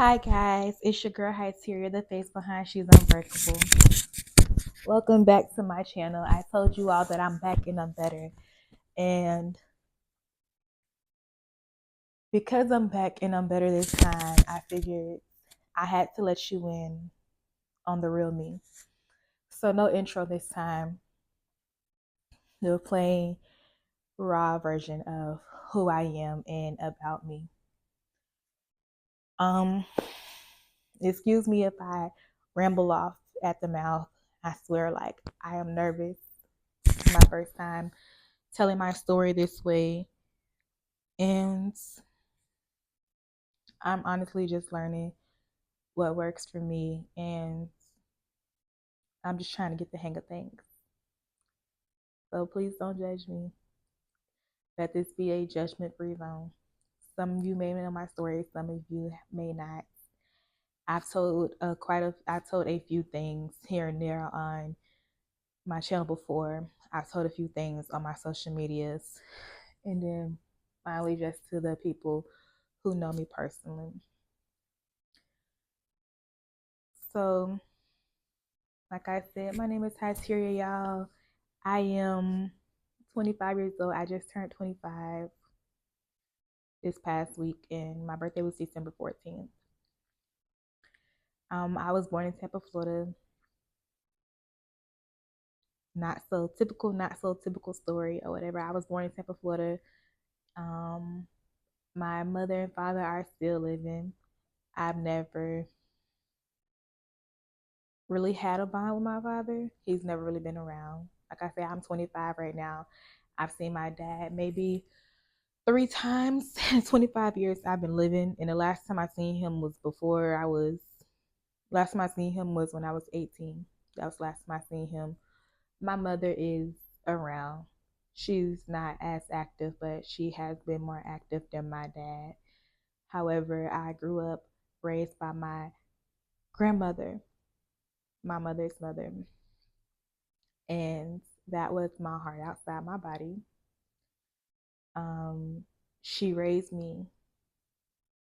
Hi guys, it's your girl Hyteria, the face behind She's Unbreakable. Welcome back to my channel. I told you all that I'm back and I'm better. And because I'm back and I'm better this time, I figured I had to let you in on the real me. So no intro this time. No plain raw version of who I am and about me. Um, excuse me if I ramble off at the mouth. I swear, like I am nervous. It's my first time telling my story this way, and I'm honestly just learning what works for me, and I'm just trying to get the hang of things. So please don't judge me. Let this be a judgment-free zone. Some of you may know my story, some of you may not. I've told a few things here and there on my channel before. I've told a few things on my social medias, and then finally just to the people who know me personally. So, like I said, my name is Hyteria, y'all. I am 25 years old. I just turned 25 this past week, and my birthday was December 14th. I was born in Tampa, Florida. Not so typical story or whatever. I was born in Tampa, Florida. Um, my mother and father are still living. I've never really had a bond with my father. He's never really been around. Like I said, I'm 25 right now. I've seen my dad maybe 3 times in 25 years I've been living. And the last time I seen him was last time I seen him was when I was 18. That was the last time I seen him. My mother is around. She's not as active, but she has been more active than my dad. However, I grew up raised by my grandmother, my mother's mother. And that was my heart outside my body. She raised me,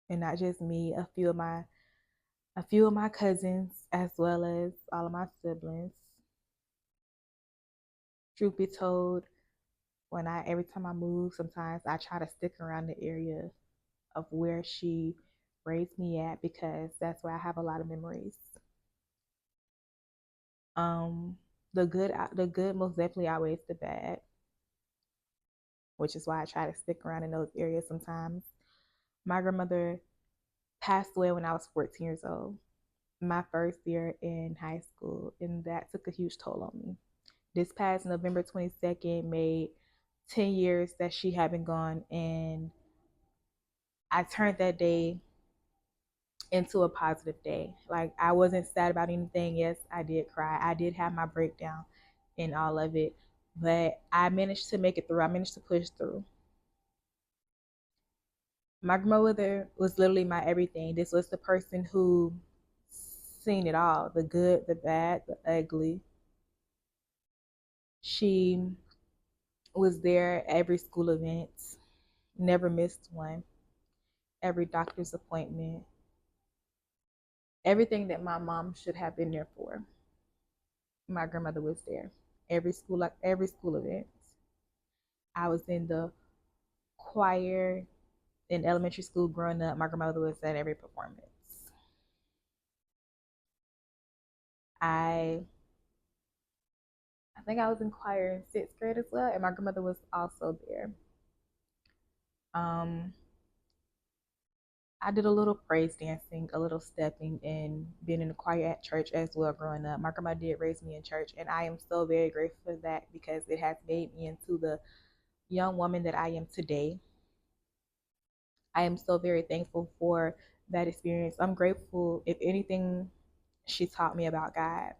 and not just me, a few of my cousins, as well as all of my siblings. Truth be told, every time I move, sometimes I try to stick around the area of where she raised me at, because that's where I have a lot of memories. Um, the good most definitely outweighs the bad, which is why I try to stick around in those areas sometimes. My grandmother passed away when I was 14 years old, my first year in high school, and that took a huge toll on me. This past November 22nd made 10 years that she had been gone, and I turned that day into a positive day. Like, I wasn't sad about anything. Yes, I did cry. I did have my breakdown in all of it, but I managed to make it through. I managed to push through. My grandmother was literally my everything. This was the person who seen it all, the good, the bad, the ugly. She was there at every school event, never missed one, every doctor's appointment, everything that my mom should have been there for. My grandmother was there. Every school event. I was in the choir in elementary school growing up. My grandmother was at every performance. I I think I was in choir in 6th grade as well, and my grandmother was also there. Um, I did a little praise dancing, a little stepping, and being in the choir at church as well growing up. My grandma did raise me in church, and I am so very grateful for that, because it has made me into the young woman that I am today. I am so very thankful for that experience. I'm grateful, if anything, she taught me about God.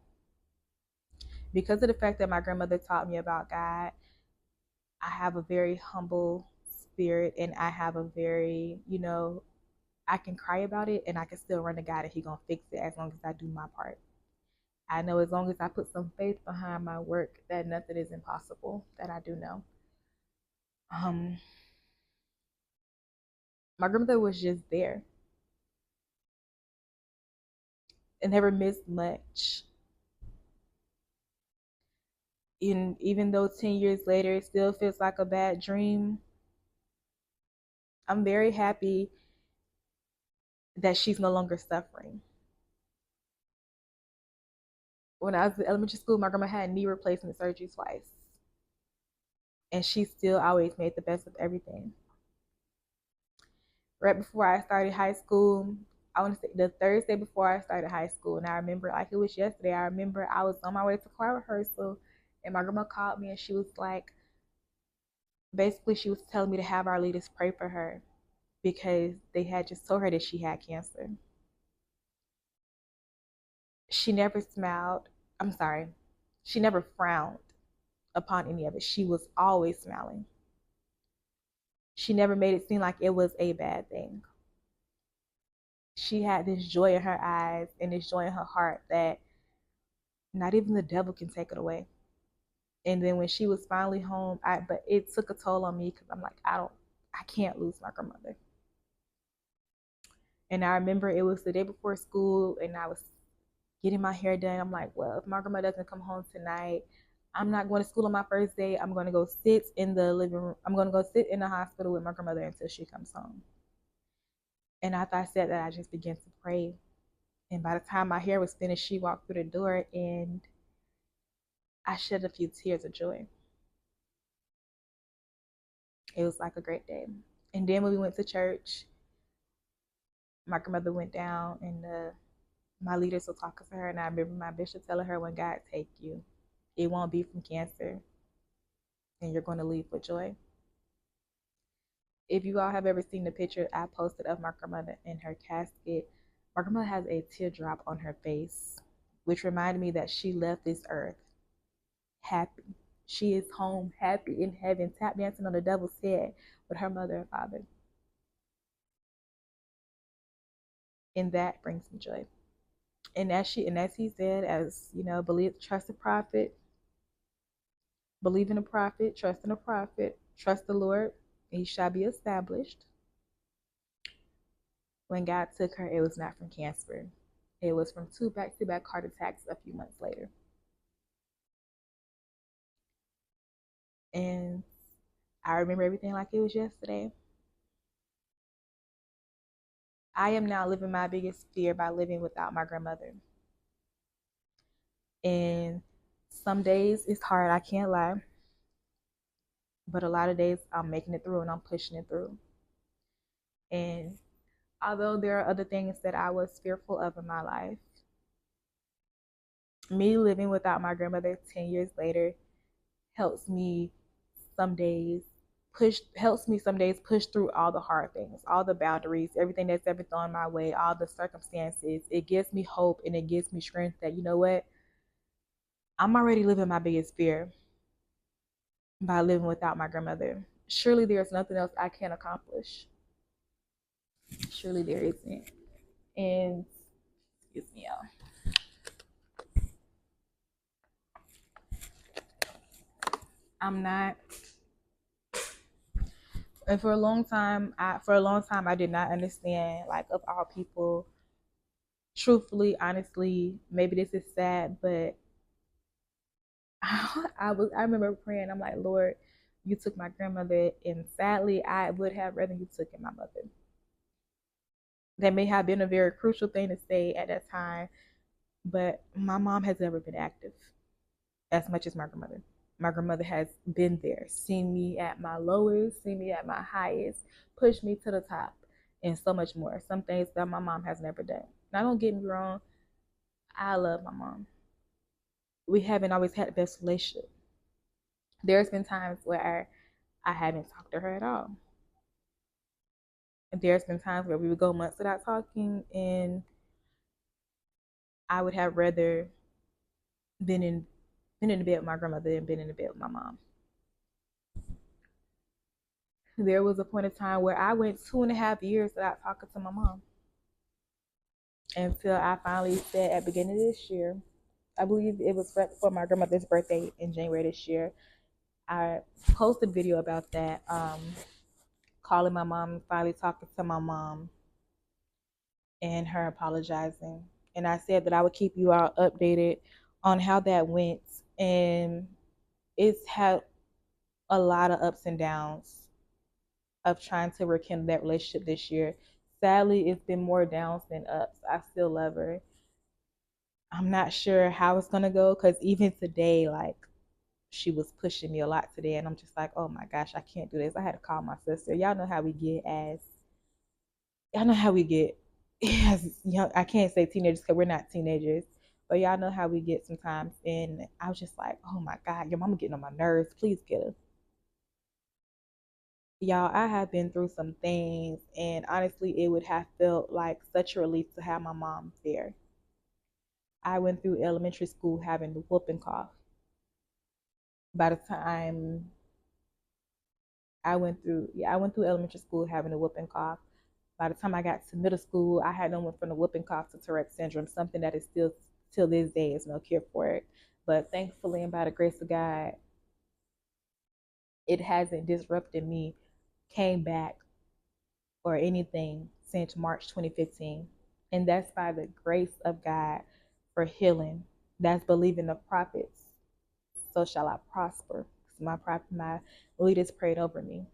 Because of the fact that my grandmother taught me about God, I have a very humble spirit, and I have a very, I can cry about it and I can still run to God and He gonna fix it as long as I do my part. I know as long as I put some faith behind my work, that nothing is impossible. That I do know. Um, my grandmother was just there. and never missed much. And even though 10 years later it still feels like a bad dream, I'm very happy that she's no longer suffering. When I was in elementary school, my grandma had knee replacement surgery twice, and she still always made the best of everything. Right before I started high school, I want to say the Thursday before I started high school, and I remember like it was yesterday. I remember I was on my way to choir rehearsal, and my grandma called me, and she was like, basically, she was telling me to have our leaders pray for her because they had just told her that she had cancer. She never smiled. I'm sorry. She never frowned upon any of it. She was always smiling. She never made it seem like it was a bad thing. She had this joy in her eyes and this joy in her heart that not even the devil can take it away. And then when she was finally home, but it took a toll on me because I'm like, I can't lose my grandmother. And I remember it was the day before school, and I was getting my hair done. I'm like, well, if my grandma doesn't come home tonight, I'm not going to school on my first day. I'm going to go sit in the living room. I'm going to go sit in the hospital with my grandmother until she comes home. And after I said that, I just began to pray. And by the time my hair was finished, she walked through the door, and I shed a few tears of joy. It was like a great day. And then when we went to church, my grandmother went down, and my leaders were talking to her. And I remember my bishop telling her, when God take you, it won't be from cancer, and you're going to leave with joy. If you all have ever seen the picture I posted of my grandmother in her casket, my grandmother has a teardrop on her face, which reminded me that she left this earth happy. She is home happy in heaven, tap dancing on the devil's head with her mother and father. And that brings me joy. And as he said, as you know, trust the prophet, believe in a prophet, trust the Lord, and he shall be established. When God took her, it was not from cancer. It was from 2 back-to-back heart attacks a few months later. And I remember everything like it was yesterday. I am now living my biggest fear by living without my grandmother. And some days it's hard, I can't lie. But a lot of days I'm making it through and I'm pushing it through. And although there are other things that I was fearful of in my life, me living without my grandmother 10 years later helps me some days push through all the hard things, all the boundaries, everything that's ever thrown my way, all the circumstances. It gives me hope and it gives me strength that, you know what, I'm already living my biggest fear by living without my grandmother. Surely there's nothing else I can accomplish. Surely there isn't. And excuse me, y'all. I'm not. And for a long time, I did not understand. Like, of all people, truthfully, honestly, maybe this is sad, but I remember praying. I'm like, Lord, you took my grandmother, and sadly, I would have rather you took my mother. That may have been a very crucial thing to say at that time, but my mom has never been active as much as my grandmother. My grandmother has been there, seen me at my lowest, seen me at my highest, pushed me to the top, and so much more. Some things that my mom has never done. Now, don't get me wrong, I love my mom. We haven't always had the best relationship. There's been times where I haven't talked to her at all. And there's been times where we would go months without talking, and I would have rather been in been in the bed with my grandmother than been in the bed with my mom. There was a point in time where I went 2.5 years without talking to my mom until I finally said at the beginning of this year, I believe it was right before my grandmother's birthday in January this year, I posted a video about that, calling my mom, finally talking to my mom, and her apologizing and I said that I would keep you all updated on how that went. And it's had a lot of ups and downs of trying to rekindle that relationship this year. Sadly, it's been more downs than ups. I still love her. I'm not sure how it's gonna go because even today, like she was pushing me a lot today, and I'm just like, oh my gosh, I can't do this. I had to call my sister. Y'all know how we get as young. I can't say teenagers because we're not teenagers, but y'all know how we get sometimes. And I was just like, oh my god, your mama getting on my nerves. Please get her. Y'all, I have been through some things, and honestly, it would have felt like such a relief to have my mom there. I went through elementary school having the whooping cough. By the time I went through elementary school having a whooping cough. By the time I got to middle school, I had went from the whooping cough to Tourette syndrome, something that is still till this day is no cure for it. But thankfully and by the grace of God, it hasn't disrupted me, came back or anything since March 2015. And that's by the grace of God for healing. That's believing the prophets. So shall I prosper. My leaders prayed over me.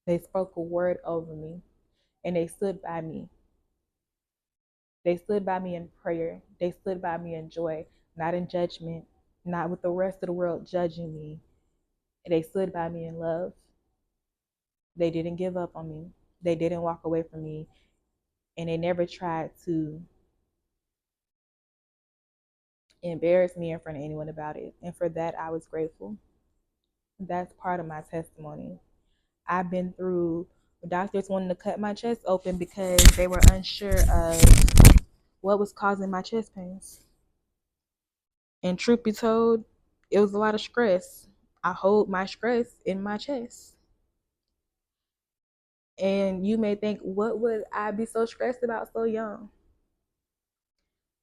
They spoke a word over me and they stood by me. They stood by me in prayer. They stood by me in joy, not in judgment, not with the rest of the world judging me. They stood by me in love. They didn't give up on me. They didn't walk away from me. And they never tried to embarrass me in front of anyone about it. And for that, I was grateful. That's part of my testimony. I've been through doctors wanting to cut my chest open because they were unsure of what was causing my chest pains. And truth be told, it was a lot of stress. I hold my stress in my chest. And you may think, what would I be so stressed about so young?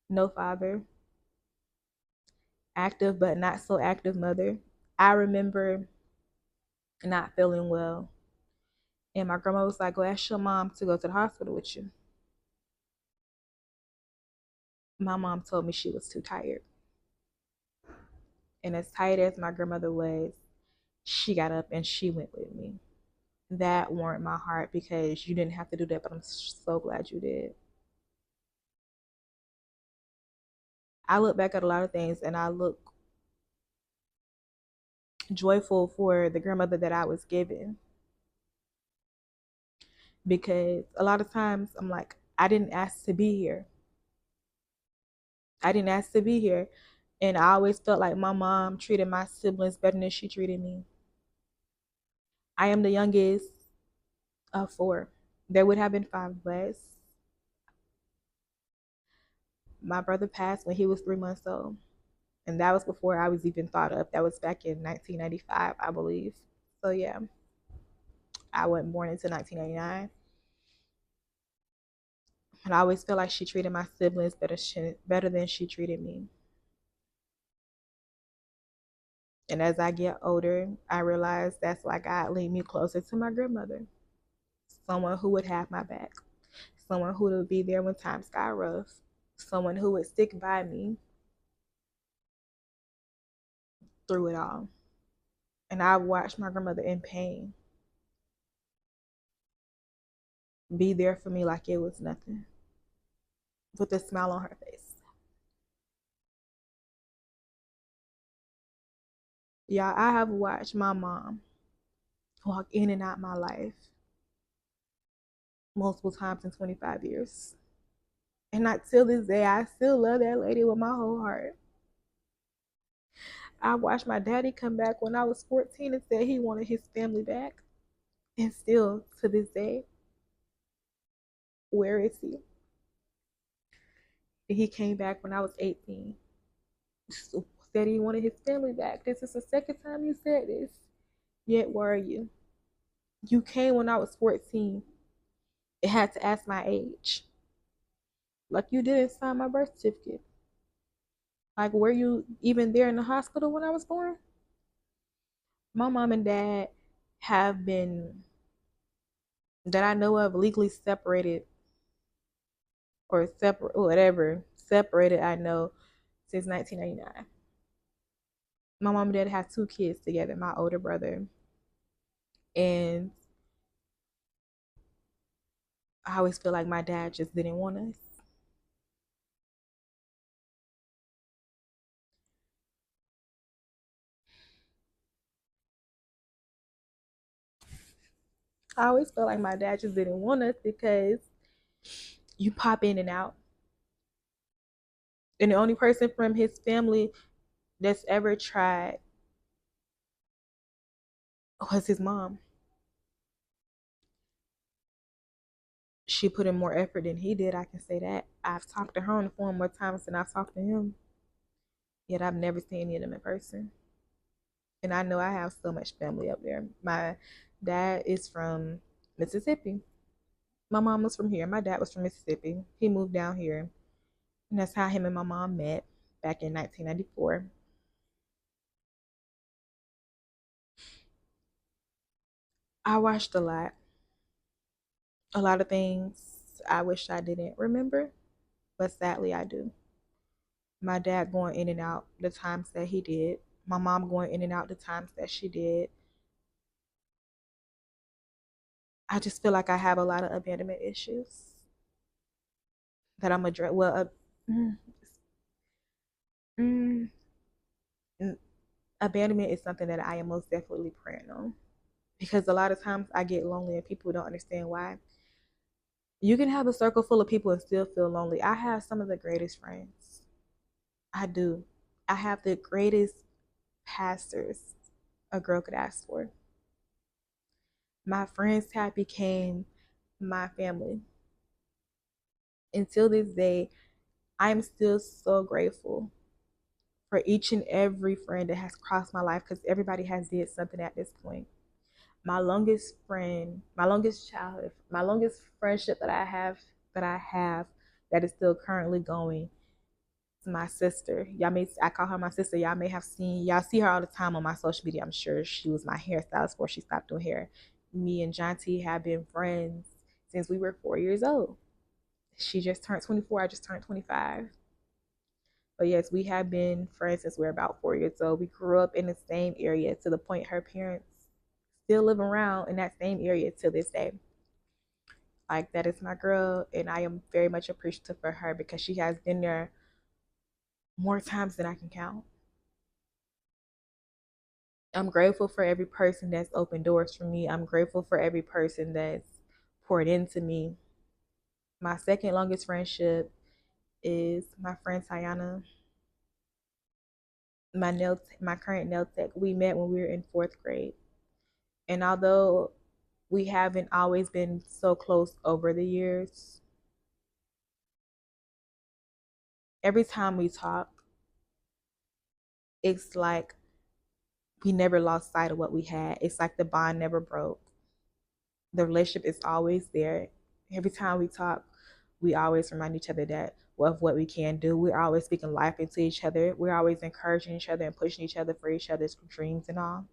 No father, active but not so active mother. I remember not feeling well. And my grandma was like, go ask your mom to go to the hospital with you. My mom told me she was too tired. And as tired as my grandmother was, she got up and she went with me. That warmed my heart because you didn't have to do that, but I'm so glad you did. I look back at a lot of things and I look joyful for the grandmother that I was given because a lot of times I'm like, I didn't ask to be here. I didn't ask to be here. And I always felt like my mom treated my siblings better than she treated me. I am the youngest of four. There would have been five of us. My brother passed when he was 3 months old. And that was before I was even thought of. That was back in 1995, I believe. So yeah, I wasn't born until 1999. And I always feel like she treated my siblings better than she treated me. And as I get older, I realize that's why God lead me closer to my grandmother. Someone who would have my back. Someone who would be there when times got rough. Someone who would stick by me through it all. And I watched my grandmother in pain be there for me like it was nothing with a smile on her face. Yeah, I have watched my mom walk in and out my life multiple times in 25 years. And not till this day, I still love that lady with my whole heart. I watched my daddy come back when I was 14 and said he wanted his family back. And still to this day, where is he? And he came back when I was 18. So said he wanted his family back. This is the second time you said this. Yet where are you? You came when I was 14. It had to ask my age. Like you didn't sign my birth certificate. Like were you even there in the hospital when I was born? My mom and dad have been that I know of legally separated or separate, whatever, separated, I know, since 1999. My mom and dad have two kids together, my older brother. And I always feel like my dad just didn't want us. I always felt like my dad just didn't want us because you pop in and out. And the only person from his family that's ever tried was his mom. She put in more effort than he did, I can say that. I've talked to her on the phone more times than I've talked to him. Yet I've never seen any of them in person. And I know I have so much family up there. My dad is from Mississippi. My mom was from here. My dad was from Mississippi. He moved down here. And that's how him and my mom met back in 1994. I watched a lot of things I wish I didn't remember, but sadly I do. My dad going in and out the times that he did, my mom going in and out the times that she did. I just feel like I have a lot of abandonment issues that I'm address. Well, mm, mm, abandonment is something that I am most definitely praying on because a lot of times I get lonely and people don't understand why. You can have a circle full of people and still feel lonely. I have some of the greatest friends. I do. I have the greatest pastors a girl could ask for. My friends have became my family. Until this day, I'm still so grateful for each and every friend that has crossed my life because everybody has did something at this point. My longest friend, my longest childhood, my longest friendship that I have that is still currently going is my sister. I call her my sister. Y'all see her all the time on my social media. I'm sure she was my hairstylist before she stopped doing hair. Me and John T have been friends since we were 4 years old. She just turned 24. I just turned 25. But yes, we have been friends since we were about 4 years old. We grew up in the same area to the point her parents still live around in that same area to this day. Like that is my girl, and I am very much appreciative for her because she has been there more times than I can count. I'm grateful for every person that's opened doors for me. I'm grateful for every person that's poured into me. My second longest friendship is my friend Tiana, my current nail tech. We met when we were in fourth grade, and although we haven't always been so close over the years, every time we talk, it's like we never lost sight of what we had. It's like the bond never broke. The relationship is always there. Every time we talk, we always remind each other that of what we can do. We're always speaking life into each other. We're always encouraging each other and pushing each other for each other's dreams and all.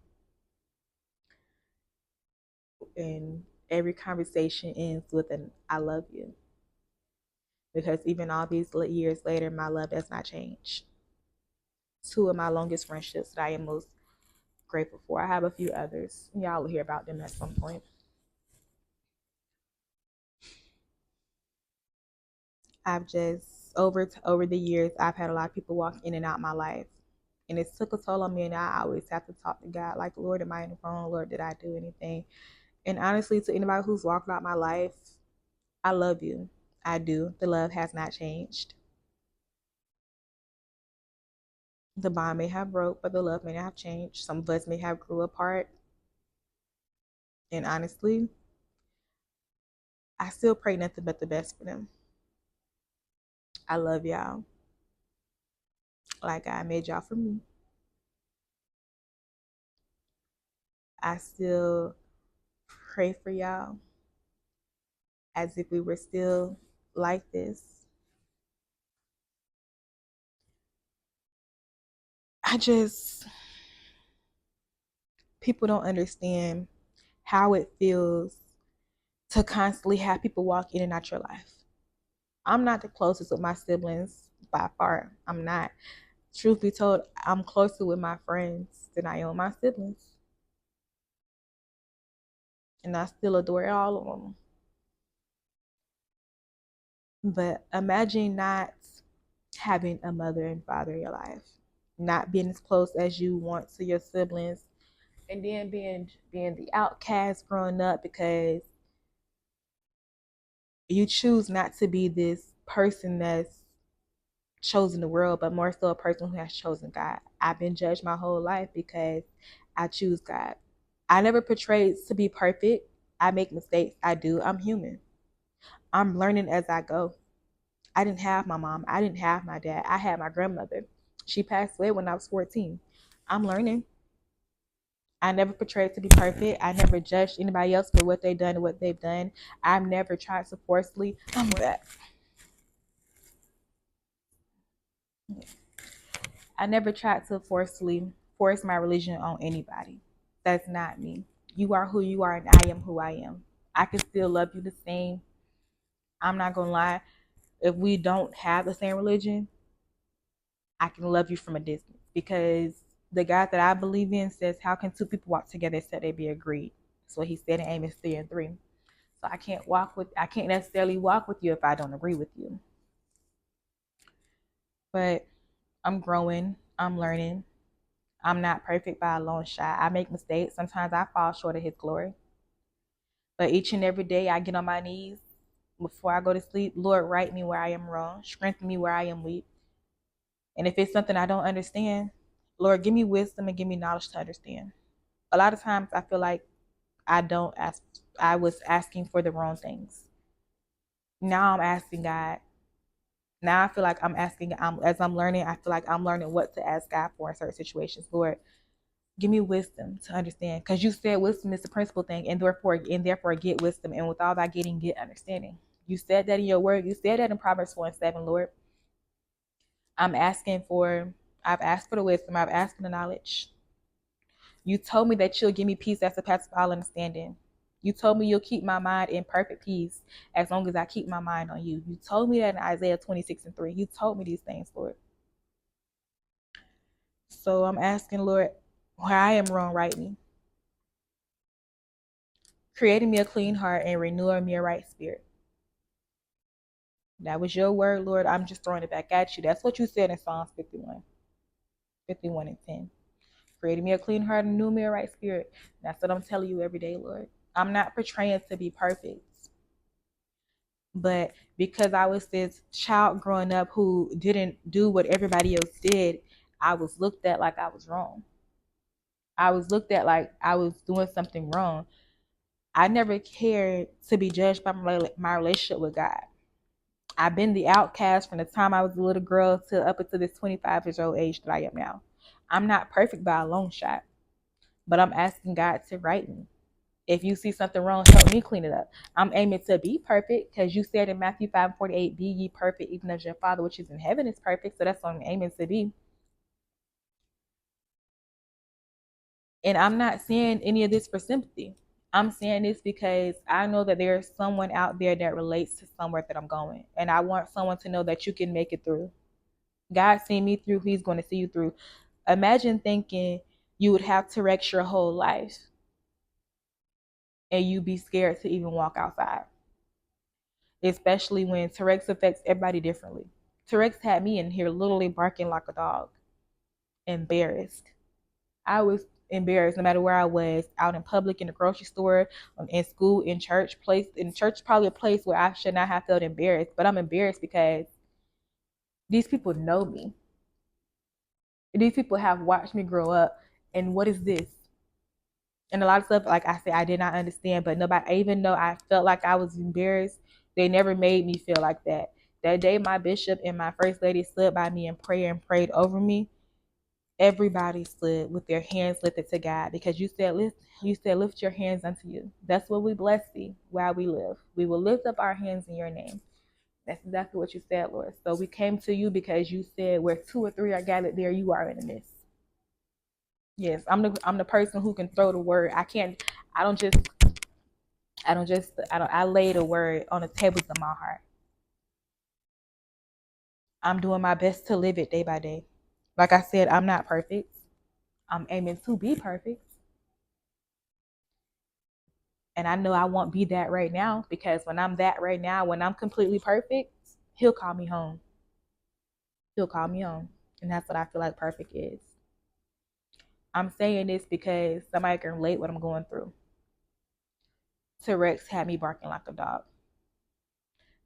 And every conversation ends with an "I love you," because even all these years later, my love does not change. Two of my longest friendships that I am most grateful for. I have a few others. Y'all will hear about them at some point. I've just over the years, I've had a lot of people walk in and out my life, and it took a toll on me. And I always have to talk to God, like, Lord, am I in the wrong? Lord, did I do anything? And honestly, to anybody who's walked out my life, I love you. I do. The love has not changed. The bond may have broke, but the love may not have changed. Some of us may have grew apart. And honestly, I still pray nothing but the best for them. I love y'all. Like I made y'all for me. I still pray for y'all as if we were still like this. I just, people don't understand how it feels to constantly have people walk in and out your life. I'm not the closest with my siblings by far. I'm not. Truth be told, I'm closer with my friends than I am with my siblings. And I still adore all of them. But imagine not having a mother and father in your life, not being as close as you want to your siblings, and then being the outcast growing up because you choose not to be this person that's chosen the world, but more so a person who has chosen God. I've been judged my whole life because I choose God. I never portrayed to be perfect. I make mistakes. I do. I'm human. I'm learning as I go. I didn't have my mom. I didn't have my dad. I had my grandmother. She passed away when I was 14. I'm learning. I never portrayed to be perfect. I never judged anybody else for what they've done and what they've done. I've never tried to forcefully. I never tried to forcefully force my religion on anybody. That's not me. You are who you are, and I am who I am. I can still love you the same. I'm not gonna lie. If we don't have the same religion, I can love you from a distance because the God that I believe in says, "How can two people walk together except they be agreed?" That's what He said in Amos 3:3. So I can't necessarily walk with you if I don't agree with you. But I'm growing. I'm learning. I'm not perfect by a long shot. I make mistakes. Sometimes I fall short of His glory. But each and every day I get on my knees before I go to sleep. Lord, right me where I am wrong. Strengthen me where I am weak. And if it's something I don't understand, Lord, give me wisdom and give me knowledge to understand. A lot of times I feel like I don't ask, I was asking for the wrong things. Now I'm asking God. Now I feel like I'm asking, as I'm learning, I feel like I'm learning what to ask God for in certain situations. Lord, give me wisdom to understand. Because you said wisdom is the principal thing, and therefore get wisdom. And with all that getting, get understanding. You said that in your word. You said that in Proverbs 4:7, Lord. I'm asking for, I've asked for the wisdom. I've asked for the knowledge. You told me that you'll give me peace that surpasses all understanding. You told me you'll keep my mind in perfect peace as long as I keep my mind on you. You told me that in Isaiah 26:3. You told me these things, Lord. So I'm asking, Lord, where I am wrong, right me. Creating me a clean heart and renewing me a right spirit. That was your word, Lord. I'm just throwing it back at you. That's what you said in Psalms 51:10. Creating me a clean heart and renew me a right spirit. That's what I'm telling you every day, Lord. I'm not portraying to be perfect. But because I was this child growing up who didn't do what everybody else did, I was looked at like I was wrong. I was looked at like I was doing something wrong. I never cared to be judged by my relationship with God. I've been the outcast from the time I was a little girl to up until this 25 years old age that I am now. I'm not perfect by a long shot, but I'm asking God to right me. If you see something wrong, help me clean it up. I'm aiming to be perfect because you said in Matthew 5:48, be ye perfect, even as your Father which is in heaven is perfect. So that's what I'm aiming to be. And I'm not saying any of this for sympathy. I'm saying this because I know that there's someone out there that relates to somewhere that I'm going. And I want someone to know that you can make it through. God seen me through, He's going to see you through. Imagine thinking you would have Tourette's your whole life and you be scared to even walk outside, especially when Tourette's affects everybody differently. Tourette's had me in here literally barking like a dog, embarrassed. I was embarrassed no matter where I was, out in public, in the grocery store, in school, in church, place. In church, probably a place where I should not have felt embarrassed, but I'm embarrassed because these people know me. These people have watched me grow up, and what is this? And a lot of stuff, like I said, I did not understand, but nobody, even though I felt like I was embarrassed, they never made me feel like that. That day, my bishop and my first lady stood by me in prayer and prayed over me. Everybody stood with their hands lifted to God because lift your hands unto you. That's what we bless thee while we live. We will lift up our hands in your name. That's exactly what you said, Lord. So we came to you because you said where two or three are gathered, there you are in the midst. Yes, I'm the person who can throw the word. I don't just I don't I lay the word on the tables of my heart. I'm doing my best to live it day by day. Like I said, I'm not perfect. I'm aiming to be perfect. And I know I won't be that right now, because when I'm that right now, when I'm completely perfect, he'll call me home. He'll call me home. And that's what I feel like perfect is. I'm saying this because somebody can relate what I'm going through. T-Rex had me barking like a dog.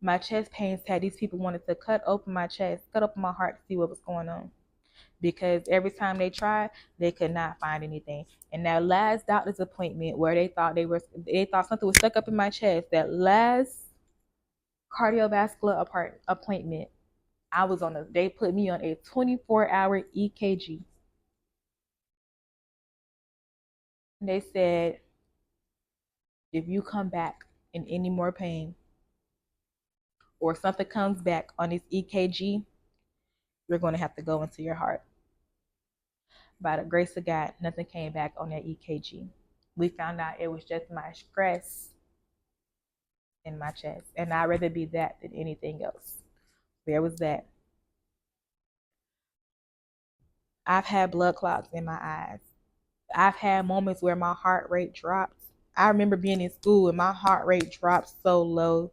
My chest pains had these people wanted to cut open my chest, cut open my heart to see what was going on. Because every time they tried, they could not find anything. And that last doctor's appointment where they thought something was stuck up in my chest, that last cardiovascular appointment, they put me on a 24-hour EKG. And they said, if you come back in any more pain or something comes back on this EKG, you're going to have to go into your heart. By the grace of God, nothing came back on that EKG. We found out it was just my stress in my chest. And I'd rather be that than anything else. There was that. I've had blood clots in my eyes. I've had moments where my heart rate dropped. I remember being in school and my heart rate dropped so low.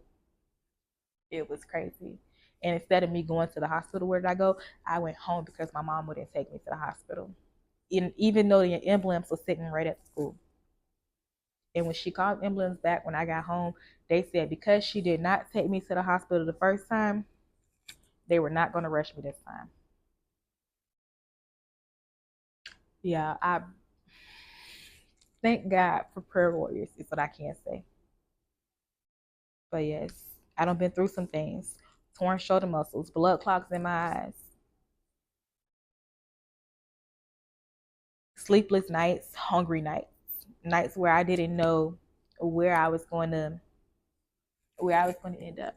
It was crazy. And instead of me going to the hospital, where did I go? I went home because my mom wouldn't take me to the hospital. Even though the ambulance was sitting right at the school. And when she called the ambulance back when I got home, they said because she did not take me to the hospital the first time, they were not going to rush me this time. Yeah, I thank God for prayer warriors, is what I can say. But yes, I done been through some things. Torn shoulder muscles, blood clots in my eyes, sleepless nights, hungry nights, nights where I didn't know where I was going to where I was going to end up.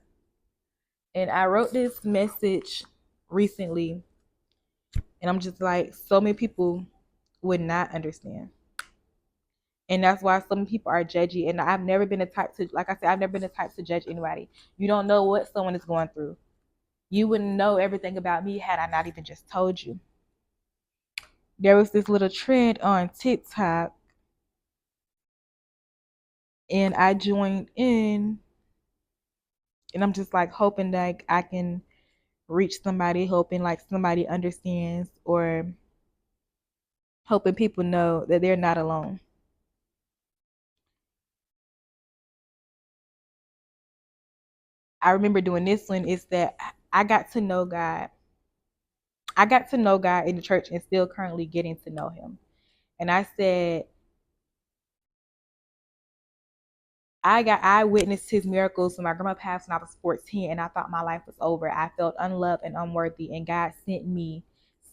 And I wrote this message recently, and I'm just like, so many people would not understand. And that's why some people are judgy. And I've never been the type to, like I said, I've never been the type to judge anybody. You don't know what someone is going through. You wouldn't know everything about me had I not even just told you. There was this little trend on TikTok, and I joined in, and I'm just like hoping that I can reach somebody, hoping like somebody understands, or hoping people know that they're not alone. I remember doing this one is that I got to know God. I got to know God in the church and still currently getting to know him. And I said, I witnessed his miracles when my grandma passed when I was 14, and I thought my life was over. I felt unloved and unworthy, and God sent me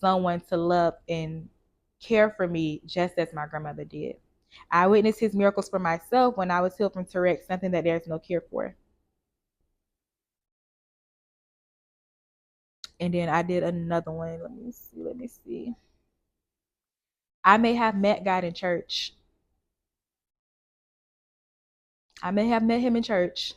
someone to love and care for me just as my grandmother did. I witnessed his miracles for myself when I was healed from Tourette's, something that there's no cure for. And then I did another one. Let me see. I may have met God in church. I may have met him in church,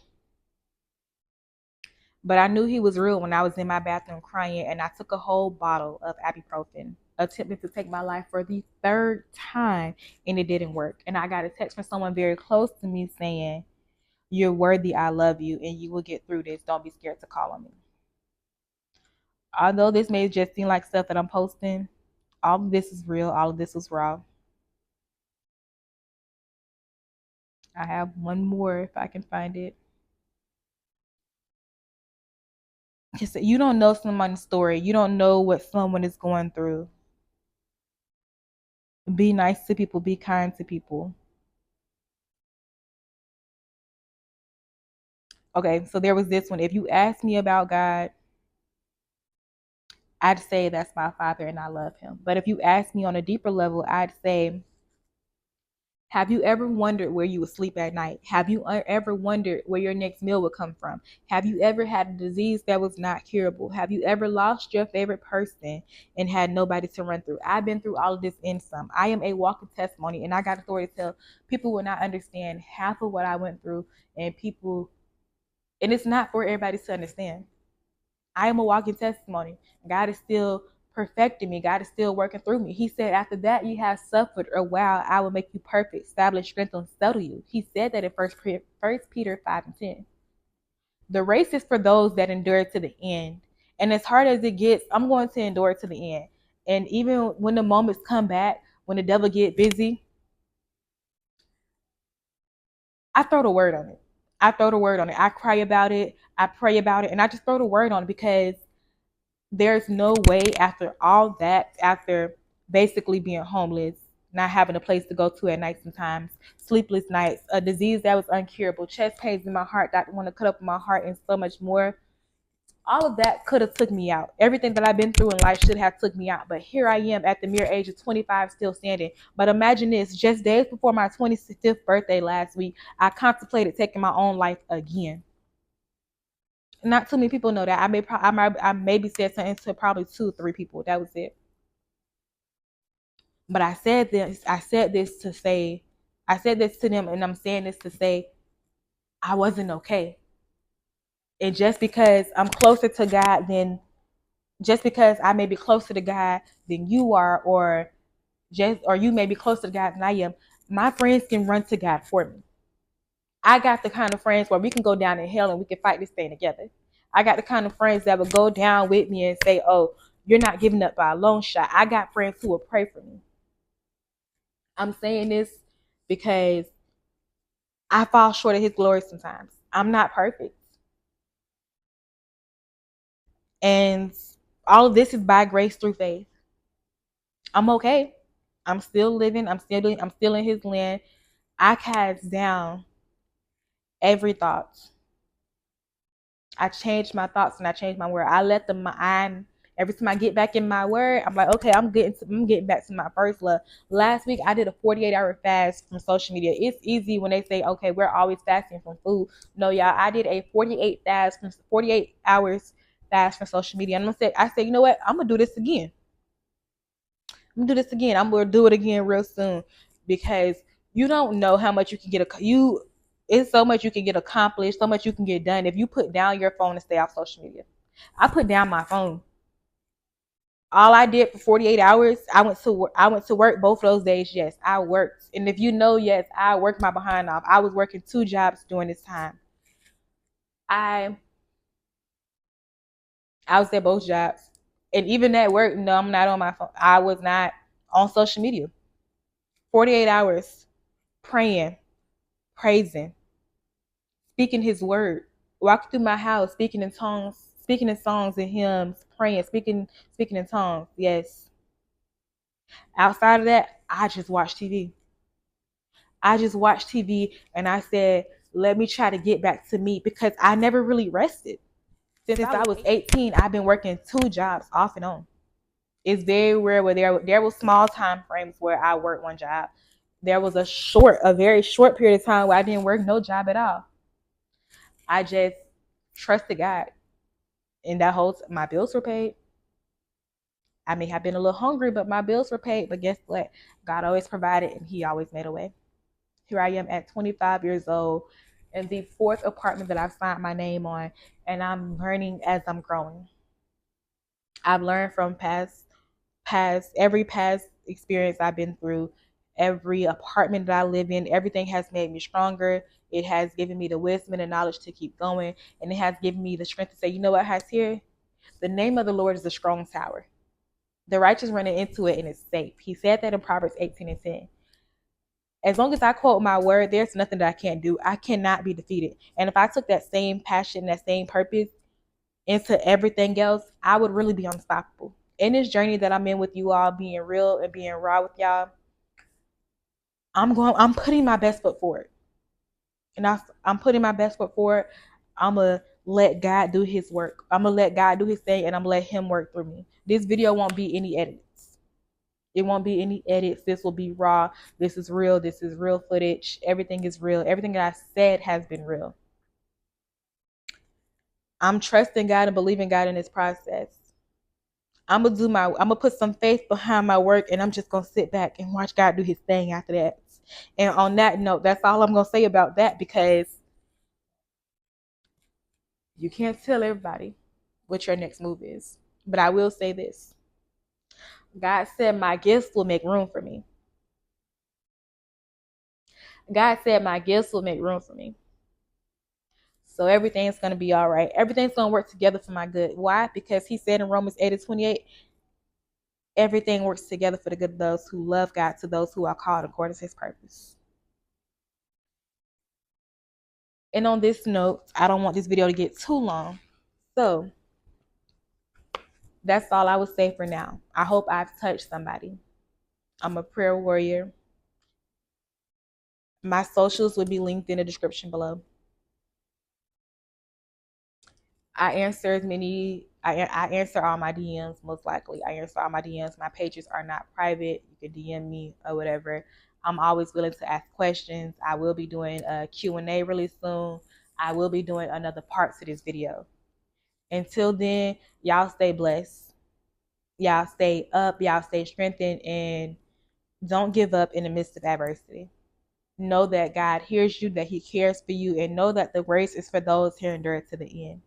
but I knew he was real when I was in my bathroom crying and I took a whole bottle of ibuprofen, attempting to take my life for the third time, and it didn't work. And I got a text from someone very close to me saying, "You're worthy, I love you, and you will get through this. Don't be scared to call on me." Although this may just seem like stuff that I'm posting, all of this is real. All of this was raw. I have one more if I can find it. Just you don't know someone's story. You don't know what someone is going through. Be nice to people. Be kind to people. Okay, so there was this one. If you ask me about God, I'd say that's my father and I love him. But if you ask me on a deeper level, I'd say, have you ever wondered where you would sleep at night? Have you ever wondered where your next meal would come from? Have you ever had a disease that was not curable? Have you ever lost your favorite person and had nobody to run through? I've been through all of this and some. I am a walking testimony, and I got a story to tell. People will not understand half of what I went through, and it's not for everybody to understand. I am a walking testimony. God is still perfecting me. God is still working through me. He said, after that you have suffered a while, I will make you perfect, establish, strength, and settle you. He said that in First Peter 5 and 10. The race is for those that endure to the end. And as hard as it gets, I'm going to endure to the end. And even when the moments come back, when the devil get busy, I throw the word on it. I throw the word on it. I cry about it. I pray about it. And I just throw the word on it because there's no way after all that, after basically being homeless, not having a place to go to at night sometimes, sleepless nights, a disease that was uncurable, chest pains in my heart, doctor want to cut up my heart, and so much more. All of that could have took me out. Everything that I've been through in life should have took me out. But here I am at the mere age of 25 still standing. But imagine this, just days before my 25th birthday last week, I contemplated taking my own life again. Not too many people know that. I maybe said something to probably 2 or 3 people. That was it. But I said this. I said this to them, and I'm saying this to say I wasn't okay. And just because I'm closer to God than, just because I may be closer to God than you are, or you may be closer to God than I am, my friends can run to God for me. I got the kind of friends where we can go down in hell and we can fight this thing together. I got the kind of friends that will go down with me and say, "Oh, you're not giving up by a long shot." I got friends who will pray for me. I'm saying this because I fall short of His glory sometimes. I'm not perfect, and all of this is by grace through faith. I'm okay. I'm still living. I'm still in His land. I cast down every thought. I changed my thoughts and I changed my word. I let them. Every time I get back in my word, I'm like, okay, I'm getting back to my first love. Last week I did a 48-hour fast from social media. It's easy when they say, okay, we're always fasting from food. No, y'all, I did a 48 hours fast from social media. And I said, you know what? I'm gonna do this again. I'm gonna do it again real soon because you don't know how much you can get. It's so much you can get accomplished, so much you can get done if you put down your phone and stay off social media. I put down my phone. All I did for 48 hours, I went to work both of those days. Yes, I worked. And if you know, yes, I worked my behind off. I was working 2 jobs during this time. I I was at both jobs. And even at work, no, I'm not on my phone. I was not on social media. 48 hours praying, praising, speaking His word, walking through my house, speaking in tongues, speaking in songs and hymns, praying, speaking in tongues. Yes. Outside of that, I just watch TV. I just watched TV and I said, let me try to get back to me because I never really rested. Since I was 18, I've been working 2 jobs off and on. It's very rare where there was small time frames where I worked one job. There was a very short period of time where I didn't work no job at all. I just trusted God, and my bills were paid. I may have been a little hungry, but my bills were paid. But guess what? God always provided, and He always made a way. Here I am at 25 years old in the 4th apartment that I've signed my name on, and I'm learning as I'm growing. I've learned from every past experience I've been through, every apartment that I live in. Everything has made me stronger. It has given me the wisdom and the knowledge to keep going, and it has given me the strength to say, you know what, has here? The name of the Lord is a strong tower. The righteous running into it and it's safe. He said that in Proverbs 18 and 10. As long as I quote my word, there's nothing that I can't do. I cannot be defeated. And if I took that same passion, that same purpose into everything else, I would really be unstoppable. In this journey that I'm in with you all, being real and being raw with y'all, I'm putting my best foot forward. And I'm putting my best foot forward. I'm going to let God do His work. I'm going to let God do His thing, and I'm going to let Him work through me. This video won't be any edits. It won't be any edits. This will be raw. This is real. This is real footage. Everything is real. Everything that I said has been real. I'm trusting God and believing God in this process. I'm gonna put some faith behind my work, and I'm just gonna sit back and watch God do His thing after that. And on that note, that's all I'm gonna say about that, because you can't tell everybody what your next move is. But I will say this: God said my gifts will make room for me. God said my gifts will make room for me. So everything's going to be all right. Everything's going to work together for my good. Why? Because he said in Romans 8:28, everything works together for the good of those who love God, to those who are called according to his purpose. And on this note, I don't want this video to get too long. So that's all I would say for now. I hope I've touched somebody. I'm a prayer warrior. My socials will be linked in the description below. I answer as many. I answer all my DMs, most likely. I answer all my DMs. My pages are not private. You can DM me or whatever. I'm always willing to ask questions. I will be doing a Q&A really soon. I will be doing another part to this video. Until then, y'all stay blessed. Y'all stay up. Y'all stay strengthened. And don't give up in the midst of adversity. Know that God hears you, that he cares for you, and know that the race is for those who endure to the end.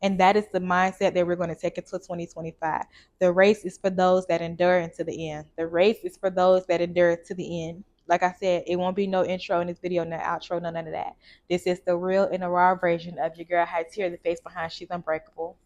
And that is the mindset that we're going to take into 2025. The race is for those that endure into the end. The race is for those that endure to the end. Like I said, it won't be no intro in this video, no outro, none of that. This is the real and the raw version of your girl Hyteria, the face behind She's Unbreakable.